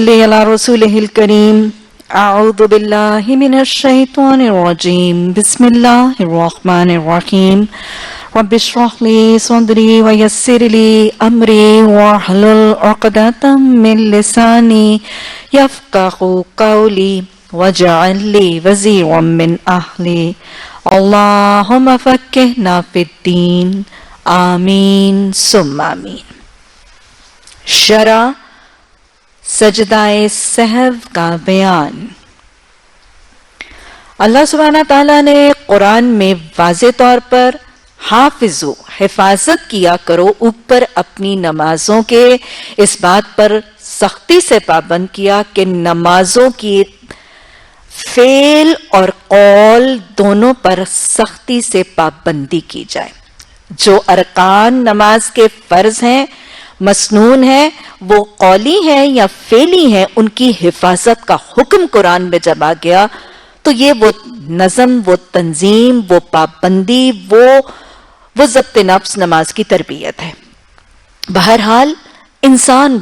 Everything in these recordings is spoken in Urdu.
صلی علی رسولہ الکریم اعوذ باللہ من الشیطان الرجیم بسم اللہ الرحمن الرحیم رب اشرح لی صدری ویسر لی امری واحلل عقدۃ من لسانی یفقهوا قولی واجعل لی وزیرا من اہلی اللہم فقہنا فی الدین آمین ثم آمین۔ شرح سجدہ سہو کا بیان۔ اللہ سبحانہ تعالیٰ نے قرآن میں واضح طور پر حافظو حفاظت کیا کرو اوپر اپنی نمازوں کے اس بات پر سختی سے پابند کیا کہ نمازوں کی فعل اور قول دونوں پر سختی سے پابندی کی جائے۔ جو ارکان نماز کے فرض ہیں، مسنون ہے، وہ قولی ہیں یا فعلی ہیں، ان کی حفاظت کا حکم قرآن میں جب آ گیا تو یہ وہ نظم، وہ تنظیم، وہ پابندی، وہ ضبط نفس نماز کی تربیت ہے۔ بہرحال انسان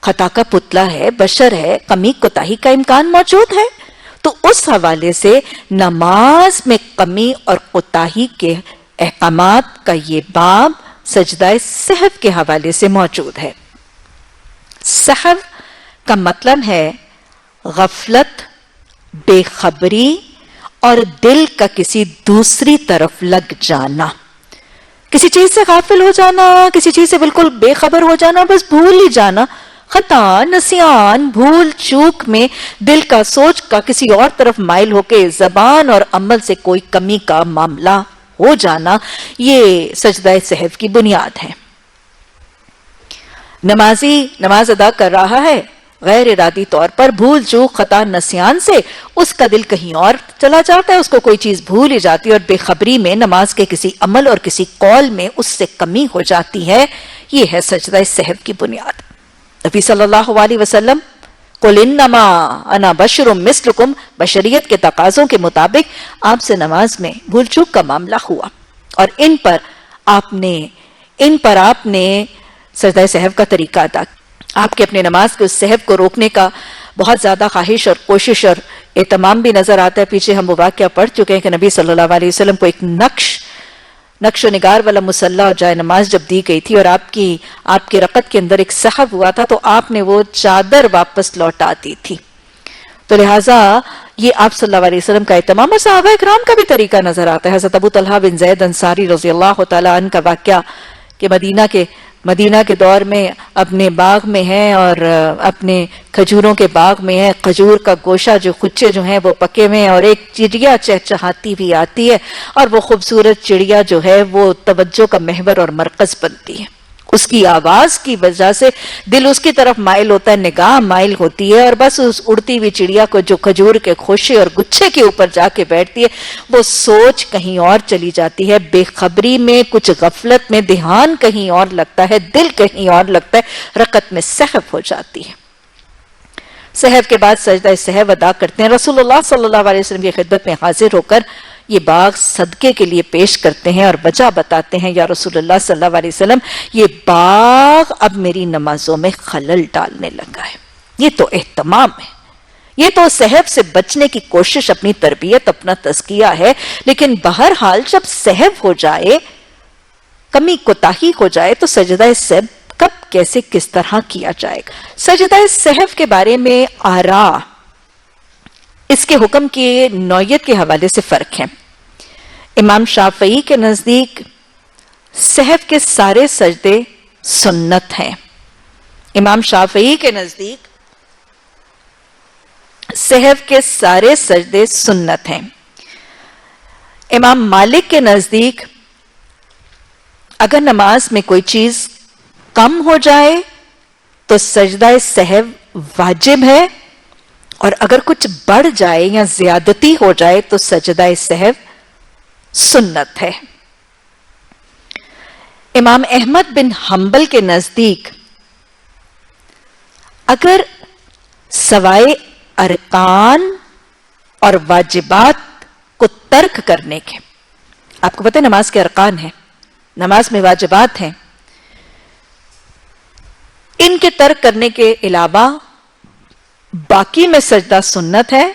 خطا کا پتلا ہے، بشر ہے، کمی کوتاہی کا امکان موجود ہے، تو اس حوالے سے نماز میں کمی اور کوتاہی کے احکامات کا یہ باب سجدہ سہو کے حوالے سے موجود ہے۔ سہو کا مطلب ہے غفلت، بے خبری اور دل کا کسی دوسری طرف لگ جانا، کسی چیز سے غافل ہو جانا، کسی چیز سے بالکل بے خبر ہو جانا، بس بھول ہی جانا۔ خطا، نسیان، بھول چوک میں دل کا، سوچ کا کسی اور طرف مائل ہو کے زبان اور عمل سے کوئی کمی کا معاملہ ہو جانا، یہ سجدہ سہو کی بنیاد ہے۔ نمازی نماز ادا کر رہا ہے، غیر ارادی طور پر بھول چوک، خطا، نسیان سے اس کا دل کہیں اور چلا جاتا ہے، اس کو کوئی چیز بھول ہی جاتی ہے، اور بے خبری میں نماز کے کسی عمل اور کسی قول میں اس سے کمی ہو جاتی ہے۔ یہ ہے سجدہ سہو کی بنیاد۔ نبی صلی اللہ علیہ وسلم قل انما انا بشر مثلکم، بشریت کے تقاضوں کے مطابق آپ سے نماز میں بھول چوک کا معاملہ ہوا، اور ان پر آپ نے سجدہ سہو کا طریقہ ادا کیا۔ آپ کے اپنے نماز کے اس سہو کو روکنے کا بہت زیادہ خواہش اور کوشش اور اہتمام بھی نظر آتا ہے۔ پیچھے ہم وہ واقعہ پڑھ چکے ہیں کہ نبی صلی اللہ علیہ وسلم کو ایک نقش و نگار والا مصلی اور جائے نماز جب دی گئی تھی، اور آپ کی رکعت کے اندر ایک سہو ہوا تھا، تو آپ نے وہ چادر واپس لوٹا دی تھی۔ تو لہٰذا یہ آپ صلی اللہ علیہ وسلم کا اہتمام اور صحابہ اکرام کا بھی طریقہ نظر آتا ہے۔ حضرت ابو طلحہ بن زید انصاری رضی اللہ تعالیٰ عنہ کا واقعہ کہ مدینہ کے دور میں اپنے باغ میں ہیں اور اپنے کھجوروں کے باغ میں ہے، کھجور کا گوشہ جو خچے جو ہیں وہ پکے ہوئے ہیں، اور ایک چڑیا چہچہاتی بھی آتی ہے، اور وہ خوبصورت چڑیا جو ہے وہ توجہ کا محور اور مرکز بنتی ہے۔ اس کی آواز کی وجہ سے دل اس کی طرف مائل ہوتا ہے، نگاہ مائل ہوتی ہے، اور بس اس اڑتی ہوئی چڑیا کو جو کھجور کے خوشے اور گچھے کے اوپر جا کے بیٹھتی ہے، وہ سوچ کہیں اور چلی جاتی ہے، بے خبری میں، کچھ غفلت میں دھیان کہیں اور لگتا ہے، دل کہیں اور لگتا ہے، رکعت میں سہو ہو جاتی ہے۔ سہو کے بعد سجدہ سہو ادا کرتے ہیں۔ رسول اللہ صلی اللہ علیہ وسلم کی خدمت میں حاضر ہو کر یہ باغ صدقے کے لیے پیش کرتے ہیں اور وجہ بتاتے ہیں، یا رسول اللہ صلی اللہ علیہ وسلم، یہ باغ اب میری نمازوں میں خلل ڈالنے لگا ہے۔ یہ تو اہتمام ہے، یہ تو سہو سے بچنے کی کوشش، اپنی تربیت، اپنا تزکیہ ہے۔ لیکن بہرحال جب سہو ہو جائے، کمی کوتاہی ہو جائے، تو سجدہ سہو کب، کیسے، کس طرح کیا جائے گا؟ سجدہ سہو کے بارے میں آراء، اس کے حکم کی نوعیت کے حوالے سے فرق ہے۔ امام شافعی کے نزدیک سہو کے سارے سجدے سنت ہیں۔ امام شافعی کے نزدیک سہو کے سارے سجدے سنت ہیں۔ امام مالک کے نزدیک اگر نماز میں کوئی چیز کم ہو جائے تو سجدہ سہو واجب ہے، اور اگر کچھ بڑھ جائے یا زیادتی ہو جائے تو سجدہ سہو سنت ہے۔ امام احمد بن حنبل کے نزدیک اگر سوائے ارکان اور واجبات کو ترک کرنے کے، آپ کو پتہ ہے نماز کے ارکان ہیں، نماز میں واجبات ہیں، ان کے ترک کرنے کے علاوہ باقی میں سجدہ سنت ہے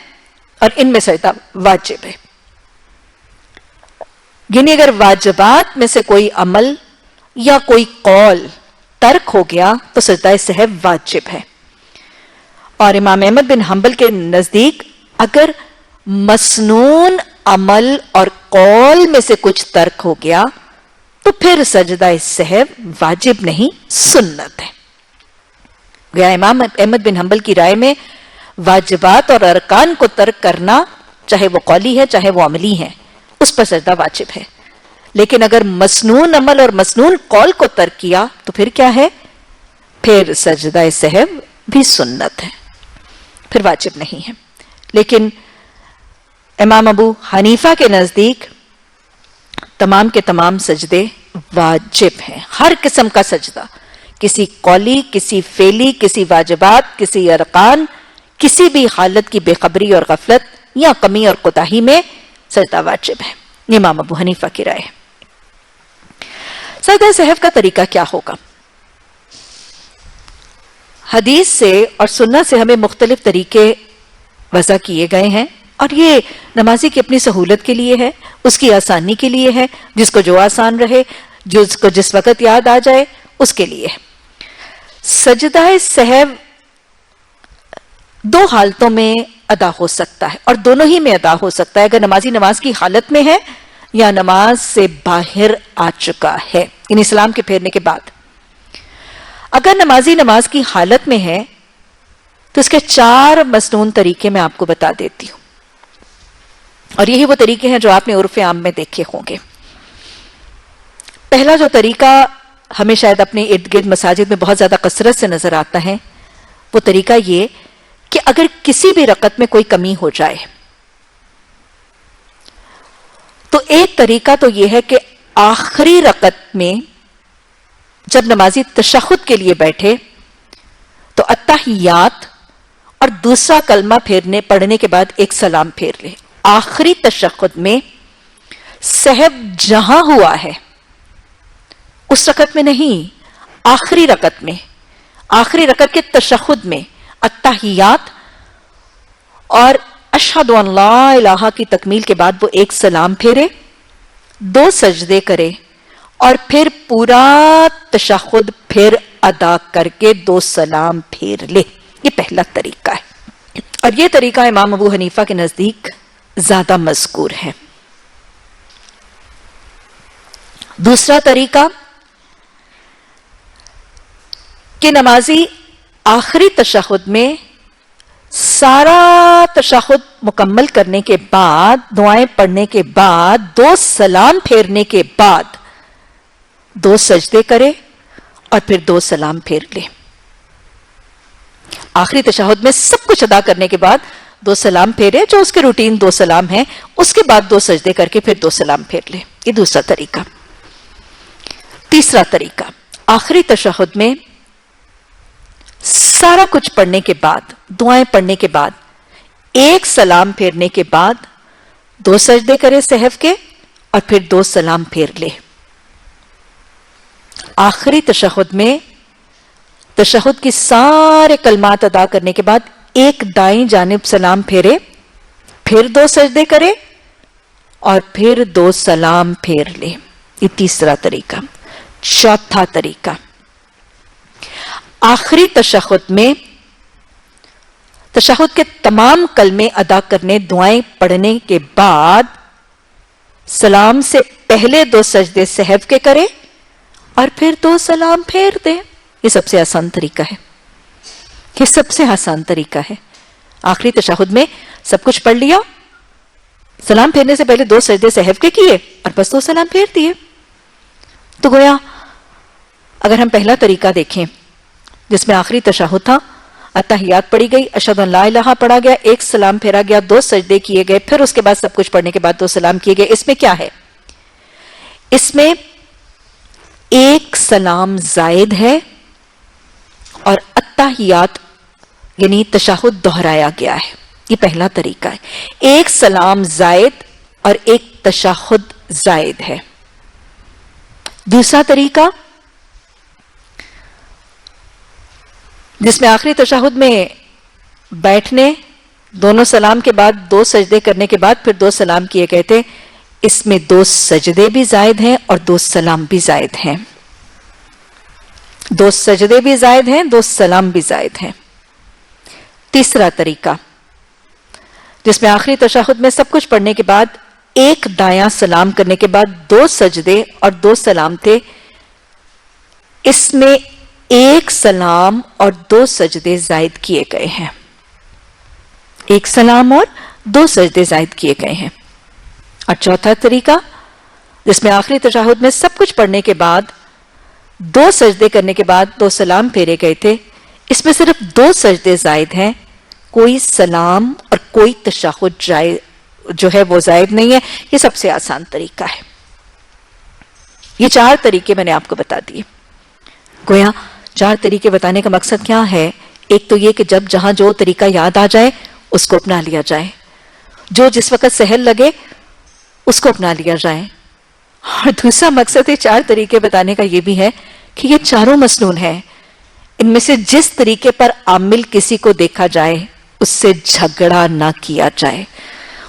اور ان میں سجدہ واجب ہے. یعنی اگر واجبات میں سے کوئی عمل یا کوئی قول ترک ہو گیا تو سجدہ سہو واجب ہے. اور امام احمد بن حنبل کے نزدیک اگر مسنون عمل اور قول میں سے کچھ ترک ہو گیا تو پھر سجدہ سہو واجب نہیں، سنت ہے. گیا امام احمد بن حنبل کی رائے میں واجبات اور ارکان کو ترک کرنا، چاہے وہ قولی ہے چاہے وہ عملی ہے، اس پر سجدہ واجب ہے. لیکن اگر مسنون عمل اور مسنون قول کو ترک کیا تو پھر کیا ہے؟ پھر سجدہ سہو بھی سنت ہے، پھر واجب نہیں ہے. لیکن امام ابو حنیفہ کے نزدیک تمام کے تمام سجدے واجب ہیں. ہر قسم کا سجدہ، کسی قولی، کسی فعلی، کسی واجبات، کسی ارکان، کسی بھی حالت کی بے خبری اور غفلت یا کمی اور کوتاہی میں سجدہ واجب ہے. یہ امام ابو حنیفہ کی رائے ہے. سجدہ سہو کا طریقہ کیا ہوگا؟ حدیث سے اور سنت سے ہمیں مختلف طریقے وضع کیے گئے ہیں، اور یہ نمازی کی اپنی سہولت کے لیے ہے، اس کی آسانی کے لیے ہے، جس کو جو آسان رہے، جس کو جس وقت یاد آ جائے اس کے لیے ہے. سجدہ سہو دو حالتوں میں ادا ہو سکتا ہے اور دونوں ہی میں ادا ہو سکتا ہے. اگر نمازی نماز کی حالت میں ہے یا نماز سے باہر آ چکا ہے، یعنی سلام کے پھیرنے کے بعد. اگر نمازی نماز کی حالت میں ہے تو اس کے 4 مسنون طریقے میں آپ کو بتا دیتی ہوں، اور یہی وہ طریقے ہیں جو آپ نے عرف عام میں دیکھے ہوں گے. پہلا جو طریقہ ہمیں شاید اپنے ارد گرد مساجد میں بہت زیادہ کثرت سے نظر آتا ہے، وہ طریقہ یہ کہ اگر کسی بھی رکعت میں کوئی کمی ہو جائے تو ایک طریقہ تو یہ ہے کہ آخری رکعت میں جب نمازی تشہد کے لیے بیٹھے تو التحیات اور دوسرا کلمہ پڑھنے کے بعد ایک سلام پھیر لے. آخری تشہد میں سہو جہاں ہوا ہے اس رکعت میں نہیں، آخری رکعت میں، آخری رکعت کے تشہد میں التحیات اور اشہد ان لا الہ کی تکمیل کے بعد وہ ایک سلام پھیرے، 2 سجدے کرے اور پھر پورا تشہد پھر ادا کر کے 2 سلام پھیر لے. یہ پہلا طریقہ ہے، اور یہ طریقہ امام ابو حنیفہ کے نزدیک زیادہ مذکور ہے. دوسرا طریقہ کہ نمازی آخری تشہد میں سارا تشہد مکمل کرنے کے بعد، دعائیں پڑھنے کے بعد، 2 سلام پھیرنے کے بعد 2 سجدے کرے اور پھر 2 سلام پھیر لے. آخری تشہد میں سب کچھ ادا کرنے کے بعد 2 سلام پھیرے، جو اس کے روٹین 2 سلام ہیں، اس کے بعد 2 سجدے کر کے پھر 2 سلام پھیر لے. یہ دوسرا طریقہ. تیسرا طریقہ، آخری تشہد میں سارا کچھ پڑھنے کے بعد، دعائیں پڑھنے کے بعد، ایک سلام پھیرنے کے بعد 2 سجدے کرے سہو کے اور پھر 2 سلام پھیر لے. آخری تشہد میں تشہد کی سارے کلمات ادا کرنے کے بعد ایک دائیں جانب سلام پھیرے، پھر 2 سجدے کرے اور پھر 2 سلام پھیر لے. یہ تیسرا طریقہ. چوتھا طریقہ، آخری تشہد میں تشہد کے تمام کلمے ادا کرنے، دعائیں پڑھنے کے بعد سلام سے پہلے 2 سجدے سہو کے کرے اور پھر 2 سلام پھیر دے. یہ سب سے آسان طریقہ ہے، یہ سب سے آسان طریقہ ہے. آخری تشہد میں سب کچھ پڑھ لیا، سلام پھیرنے سے پہلے 2 سجدے سہو کے کیے اور بس 2 سلام پھیر دیے. تو گویا اگر ہم پہلا طریقہ دیکھیں جس میں آخری تشہد تھا، التحیات پڑھی گئی، اشہد ان لا الہ پڑھا گیا، ایک سلام پھیرا گیا، 2 سجدے کیے گئے، پھر اس کے بعد سب کچھ پڑھنے کے بعد 2 سلام کیے گئے. اس میں کیا ہے؟ اس میں ایک سلام زائد ہے اور التحیات یعنی تشہد دہرایا گیا ہے. یہ پہلا طریقہ ہے. ایک سلام زائد اور ایک تشہد زائد ہے. دوسرا طریقہ جس میں آخری تشہد میں بیٹھنے، دونوں سلام کے بعد 2 سجدے کرنے کے بعد پھر 2 سلام کیے گئے تھے، اس میں 2 سجدے بھی زائد ہیں اور 2 سلام بھی زائد ہیں. 2 سجدے بھی زائد ہیں، 2 سلام بھی زائد ہیں. تیسرا طریقہ جس میں آخری تشہد میں سب کچھ پڑھنے کے بعد ایک دایاں سلام کرنے کے بعد 2 سجدے اور 2 سلام تھے، اس میں 1 سلام اور 2 سجدے زائد کیے گئے ہیں. 1 سلام اور 2 سجدے زائد کیے گئے ہیں. اور چوتھا طریقہ جس میں آخری تشہد میں سب کچھ پڑھنے کے بعد 2 سجدے کرنے کے بعد 2 سلام پھیرے گئے تھے، اس میں صرف 2 سجدے زائد ہیں، کوئی سلام اور کوئی تشہد جو ہے وہ زائد نہیں ہے. یہ سب سے آسان طریقہ ہے. یہ 4 طریقے میں نے آپ کو بتا دیے. گویا 4 طریقے بتانے کا مقصد کیا ہے؟ ایک تو یہ کہ جب جہاں جو طریقہ یاد آ جائے اس کو اپنا لیا جائے، جو جس وقت سہل لگے اس کو اپنا لیا جائے. اور دوسرا مقصد یہ 4 طریقے بتانے کا یہ بھی ہے کہ یہ چاروں مسنون ہیں. ان میں سے جس طریقے پر عامل کسی کو دیکھا جائے اس سے جھگڑا نہ کیا جائے،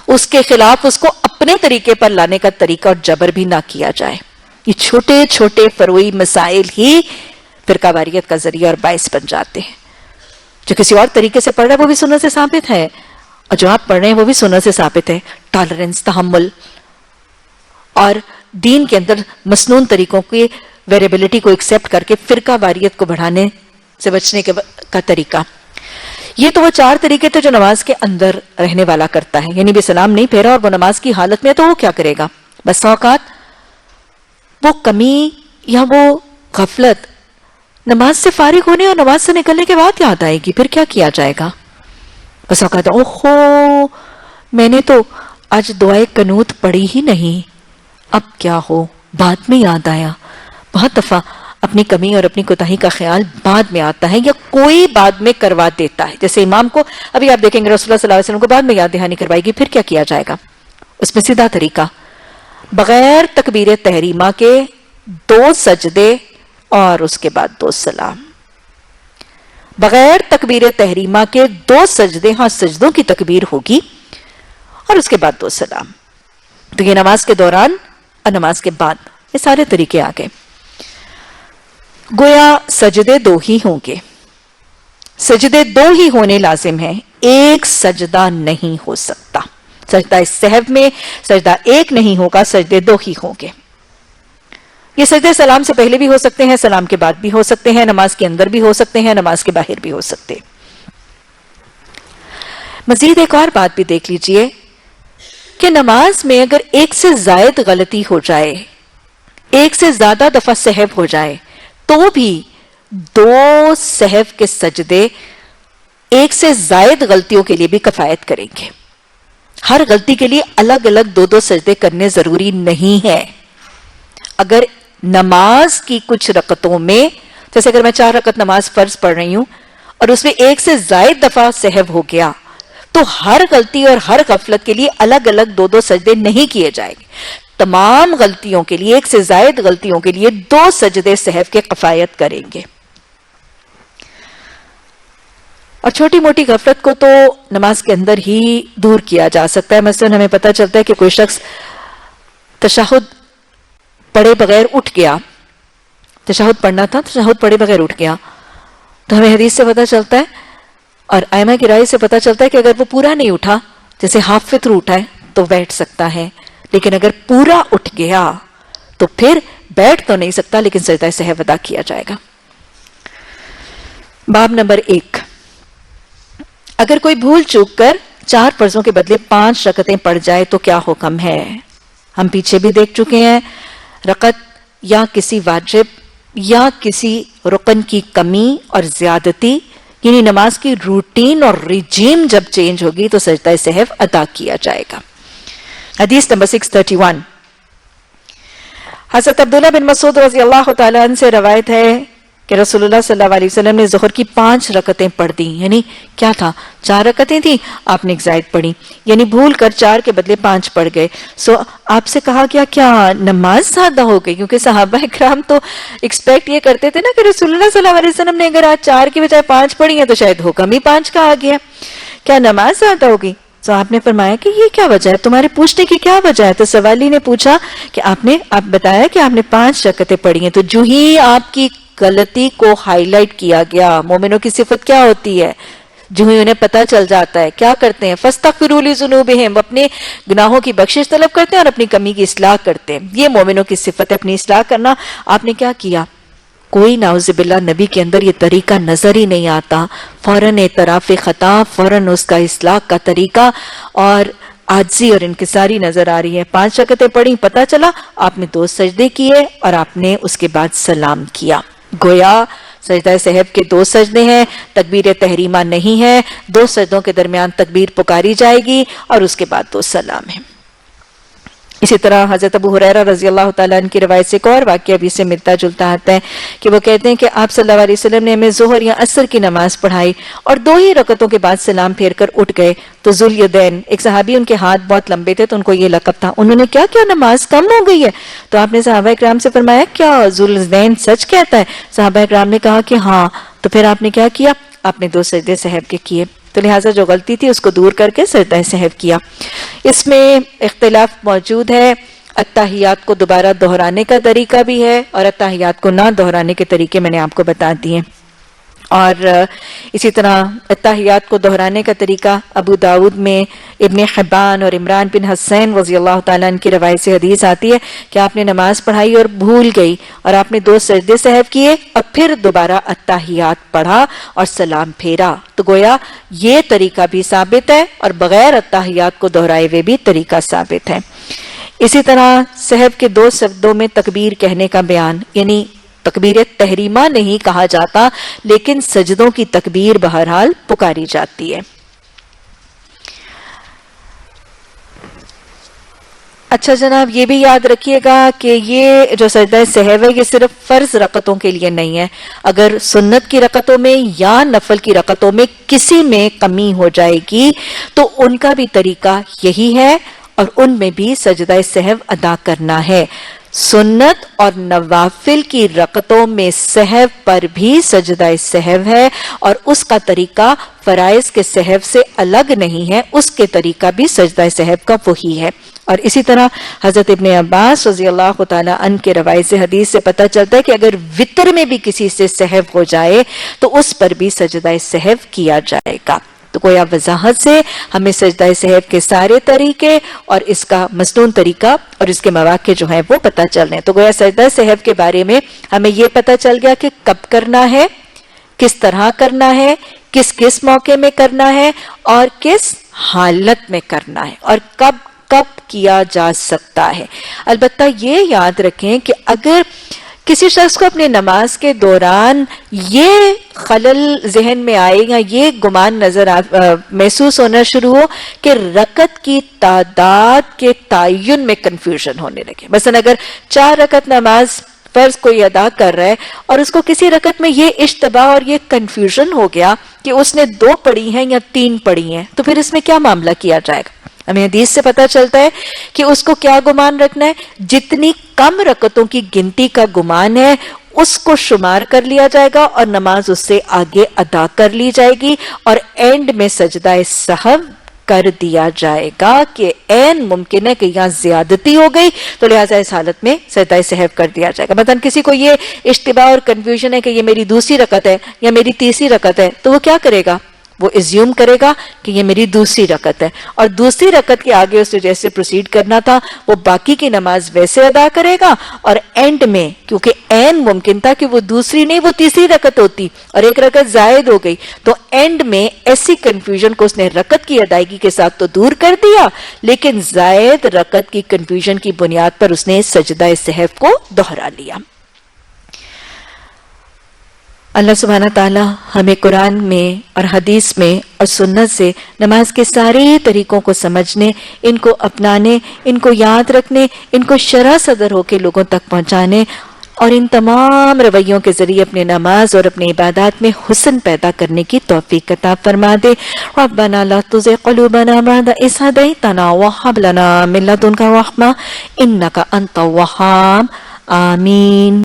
اس کے خلاف اس کو اپنے طریقے پر لانے کا طریقہ اور جبر بھی نہ کیا جائے. یہ چھوٹے چھوٹے فروعی مسائل ہی فرقہ واریت کا ذریعہ اور باعث بن جاتے ہیں. جو کسی اور طریقے سے پڑھ رہا ہے وہ بھی سنت سے ثابت ہے، اور جو آپ پڑھ رہے ہیں وہ بھی سنت سے ثابت ہے. ٹالرنس، تحمل اور دین کے اندر مسنون طریقوں کی ویریبلٹی کو ایکسپٹ کر کے فرقہ واریت کو بڑھانے سے بچنے کا طریقہ. یہ تو وہ 4 طریقے تھے جو نماز کے اندر رہنے والا کرتا ہے، یعنی بھی سلام نہیں پھیرا اور وہ نماز کی حالت میں تو وہ کیا کرے گا؟ بس اوقات وہ کمی یا وہ غفلت نماز سے فارغ ہونے اور نماز سے نکلنے کے بعد یاد آئے گی، پھر کیا کیا جائے گا؟ بس اوقات اوہو میں نے تو آج دعائے قنوت پڑھی ہی نہیں، اب کیا ہو، بعد میں یاد آیا. بہت دفعہ اپنی کمی اور اپنی کوتاہی کا خیال بعد میں آتا ہے یا کوئی بعد میں کروا دیتا ہے. جیسے امام کو ابھی آپ دیکھیں گے رسول اللہ صلی اللہ علیہ وسلم کو بعد میں یاد دہانی کروائی گی، پھر کیا کیا جائے گا؟ اس میں سیدھا طریقہ بغیر تکبیر تحریمہ کے 2 سجدے اور اس کے بعد 2 سلام. بغیر تکبیر تحریمہ کے 2 سجدے، ہاں سجدوں کی تکبیر ہوگی، اور اس کے بعد 2 سلام. تو یہ نماز کے دوران اور نماز کے بعد یہ سارے طریقے آ گئے. گویا سجدے 2 ہی ہوں گے، سجدے 2 ہی ہونے لازم ہیں، ایک سجدہ نہیں ہو سکتا. سجدہ سہو میں سجدہ 1 نہیں ہوگا، سجدے 2 ہی ہوں گے. یہ سجدے سلام سے پہلے بھی ہو سکتے ہیں، سلام کے بعد بھی ہو سکتے ہیں، نماز کے اندر بھی ہو سکتے ہیں، نماز کے باہر بھی ہو سکتے. مزید ایک اور بات بھی دیکھ لیجئے کہ نماز میں اگر 1 سے زائد غلطی ہو جائے، 1 سے زیادہ دفعہ سہو ہو جائے، تو بھی 2 سہو کے سجدے 1 سے زائد غلطیوں کے لیے بھی کفایت کریں گے. ہر غلطی کے لیے الگ الگ 2 سجدے کرنے ضروری نہیں ہے. اگر نماز کی کچھ رکعتوں میں، جیسے اگر میں 4 رکعت نماز فرض پڑھ رہی ہوں اور اس میں 1 سے زائد دفعہ سہو ہو گیا، تو ہر غلطی اور ہر غفلت کے لیے الگ الگ 2 سجدے نہیں کیے جائیں گے. تمام غلطیوں کے لیے، 1 سے زائد غلطیوں کے لیے 2 سجدے سہو کے کفایت کریں گے. اور چھوٹی موٹی غفلت کو تو نماز کے اندر ہی دور کیا جا سکتا ہے. مثلا ہمیں پتہ چلتا ہے کہ کوئی شخص تشہد پڑھے بغیر اٹھ گیا، تشہد پڑھنا تھا، تشہد پڑھے بغیر اٹھ گیا، تو ہمیں حدیث سے پتہ چلتا ہے اور ائمہ کی رائے سے پتہ چلتا ہے کہ اگر وہ پورا نہیں اٹھا، جیسے ہاف فطر اٹھا ہے تو بیٹھ سکتا ہے، لیکن اگر پورا اٹھ گیا تو پھر بیٹھ تو نہیں سکتا، لیکن سجدہ سہو ادا کیا جائے گا. باب نمبر 1، اگر کوئی بھول چوک کر 4 فرضوں کے بدلے 5 رکعتیں پڑھ جائے تو کیا حکم ہے؟ ہم پیچھے بھی دیکھ چکے ہیں، رکعت یا کسی واجب یا کسی رکن کی کمی اور زیادتی، یعنی نماز کی روٹین اور ریجیم جب چینج ہوگی تو سجدہ سہو ادا کیا جائے گا. حدیث نمبر 631، حضرت عبداللہ بن مسعود رضی اللہ تعالیٰ عنہ سے روایت ہے کہ رسول اللہ صلی اللہ علیہ وسلم نے ظہر کی 5 رکعتیں پڑھ دی. یعنی کیا تھا، 4 رکعتیں تھیں، آپ نے ایک زائد پڑھی، یعنی بھول کر 4 کے بدلے 5 پڑھ گئے. آپ سے کہا گیا کیا نماز زیادہ ہو گئی؟ کیونکہ صحابہ اکرام تو ایکسپیکٹ یہ کرتے تھے نا کہ رسول اللہ صلی اللہ علیہ وسلم نے اگر آج 4 کی بجائے 5 پڑھی ہیں تو شاید حکم ہی 5 کا آ گیا. کیا نماز زیادہ ہو گئی؟ تو آپ نے فرمایا کہ یہ کیا وجہ ہے، تمہارے پوچھنے کی کیا وجہ ہے؟ تو سوالی نے پوچھا کہ آپ بتایا کہ آپ نے 5 رکعتیں پڑھی ہیں. تو جو ہی آپ کی غلطی کو ہائی لائٹ کیا گیا، مومنوں کی صفت کیا ہوتی ہے، جو ہی انہیں پتہ چل جاتا ہے کیا کرتے ہیں، فَاسْتَغْفِرُوا لِذُنُوبِهِمْ، اپنے گناہوں کی بخشش طلب کرتے ہیں اور اپنی کمی کی اصلاح کرتے ہیں. یہ مومنوں کی صفت ہے، اپنی اصلاح کرنا. آپ نے کیا کیا؟ کوئی نعوذ باللہ نبی کے اندر یہ طریقہ نظر ہی نہیں آتا. فوراً اعتراف خطا، فوراً اس کا اصلاح کا طریقہ اور عاجزی اور انکساری نظر آ رہی ہے. 5 رکعتیں پڑھی، پتہ چلا آپ نے 2 سجدے کیے اور آپ نے اس کے بعد سلام کیا. گویا سجدہ سہو کے 2 سجدے ہیں، تکبیر تحریمہ نہیں ہے. 2 سجدوں کے درمیان تکبیر پکاری جائے گی اور اس کے بعد 2 سلام ہیں. اسی طرح حضرت ابو ہریرہ رضی اللہ تعالیٰ عنہ کی روایت سے ایک اور واقعہ بھی سے ملتا جلتا آتا ہے کہ وہ کہتے ہیں کہ آپ صلی اللہ علیہ وسلم نے ہمیں ظہر یا عصر کی نماز پڑھائی اور 2 ہی رکعتوں کے بعد سلام پھیر کر اٹھ گئے. تو ذوالیدین ایک صحابی، ان کے ہاتھ بہت لمبے تھے تو ان کو یہ لقب تھا. انہوں نے کیا نماز کم ہو گئی ہے؟ تو آپ نے صحابہ اکرام سے فرمایا کیا ذوالیدین سچ کہتا ہے؟ صحابہ اکرام نے کہا کہ ہاں. تو پھر آپ نے کیا کیا؟ آپ نے 2 سجدے سہو کے کیے. تو لہٰذا جو غلطی تھی اس کو دور کر کے سجدہ سہو کیا. اس میں اختلاف موجود ہے. اتحیات کو دوبارہ دہرانے کا طریقہ بھی ہے اور اتحیات کو نہ دہرانے کے طریقے میں نے آپ کو بتا دیے. اور اسی طرح اتحیات کو دہرانے کا طریقہ ابو داود میں ابن حبان اور عمران بن حسین رضی اللہ تعالیٰ عنہ کی روایت سے حدیث آتی ہے کہ آپ نے نماز پڑھائی اور بھول گئی اور آپ نے 2 سجدے سہو کیے اور پھر دوبارہ اتحیات پڑھا اور سلام پھیرا. تو گویا یہ طریقہ بھی ثابت ہے اور بغیر اتحیات کو دہرائے ہوئے بھی طریقہ ثابت ہے. اسی طرح سہو کے 2 سجدوں میں تکبیر کہنے کا بیان، یعنی تکبیر تحریمہ نہیں کہا جاتا لیکن سجدوں کی تکبیر بہرحال پکاری جاتی ہے. اچھا جناب، یہ بھی یاد رکھیے گا کہ یہ جو سجدہ سہو ہے یہ صرف فرض رکعتوں کے لیے نہیں ہے. اگر سنت کی رکعتوں میں یا نفل کی رکعتوں میں کسی میں کمی ہو جائے گی تو ان کا بھی طریقہ یہی ہے اور ان میں بھی سجدہ سہو ادا کرنا ہے. سنت اور نوافل کی رکعتوں میں سہو پر بھی سجدہ سہو ہے اور اس کا طریقہ فرائض کے سہو سے الگ نہیں ہے، اس کے طریقہ بھی سجدہ سہو کا وہی ہے. اور اسی طرح حضرت ابن عباس رضی اللہ تعالیٰ عنہ کے روایت سے حدیث سے پتہ چلتا ہے کہ اگر وطر میں بھی کسی سے سہو ہو جائے تو اس پر بھی سجدہ سہو کیا جائے گا. تو گویا وضاحت سے ہمیں سجدہ سہو کے سارے طریقے اور اس کا مسنون طریقہ اور اس کے مواقع جو ہیں وہ پتہ چل رہے ہیں. تو گویا سجدہ سہو کے بارے میں ہمیں یہ پتہ چل گیا کہ کب کرنا ہے، کس طرح کرنا ہے، کس کس موقع میں کرنا ہے اور کس حالت میں کرنا ہے اور کب کیا جا سکتا ہے. البتہ یہ یاد رکھیں کہ اگر کسی شخص کو اپنے نماز کے دوران یہ خلل ذہن میں آئے یا یہ گمان محسوس ہونا شروع ہو کہ رکعت کی تعداد کے تعین میں کنفیوژن ہونے لگے، مثلا اگر 4 رکعت نماز فرض کوئی ادا کر رہا ہے اور اس کو کسی رکعت میں یہ اشتباہ اور یہ کنفیوژن ہو گیا کہ اس نے 2 پڑھی ہیں یا 3 پڑھی ہیں، تو پھر اس میں کیا معاملہ کیا جائے گا؟ ہمیں حدیث سے پتہ چلتا ہے کہ اس کو کیا گمان رکھنا ہے، جتنی کم رکعتوں کی گنتی کا گمان ہے اس کو شمار کر لیا جائے گا اور نماز اس سے آگے ادا کر لی جائے گی اور اینڈ میں سجدہ سہو کر دیا جائے گا کہ این ممکن ہے کہ یہاں زیادتی ہو گئی تو لہٰذا اس حالت میں سجدہ سہو کر دیا جائے گا. مثلا کسی کو یہ اشتباہ اور کنفیوژن ہے کہ یہ میری دوسری رکعت ہے یا میری تیسری رکعت ہے تو وہ کیا کرے گا؟ وہ ایزیوم کرے گا کہ یہ میری دوسری رکعت ہے اور دوسری رکعت کے آگے اسے جیسے پروسیڈ کرنا تھا وہ باقی کی نماز ویسے ادا کرے گا اور اینڈ میں کیونکہ این ممکن تھا کہ وہ دوسری نہیں وہ تیسری رکعت ہوتی اور ایک رکعت زائد ہو گئی تو اینڈ میں ایسی کنفیوژن کو اس نے رکعت کی ادائیگی کے ساتھ تو دور کر دیا لیکن زائد رکعت کی کنفیوژن کی بنیاد پر اس نے سجدہ سہو کو دہرا لیا. اللہ سبحانہ تعالیٰ ہمیں قرآن میں اور حدیث میں اور سنت سے نماز کے سارے طریقوں کو سمجھنے، ان کو اپنانے، ان کو یاد رکھنے، ان کو شرح صدر ہو کے لوگوں تک پہنچانے، اور ان تمام رویوں کے ذریعے اپنے نماز اور اپنے عبادات میں حسن پیدا کرنے کی توفیق عطا فرما دے. ربنا لا تزغ قلوبنا بعد إذ هديتنا وهب لنا من لدنك رحمة إنك أنت الوهاب. آمین.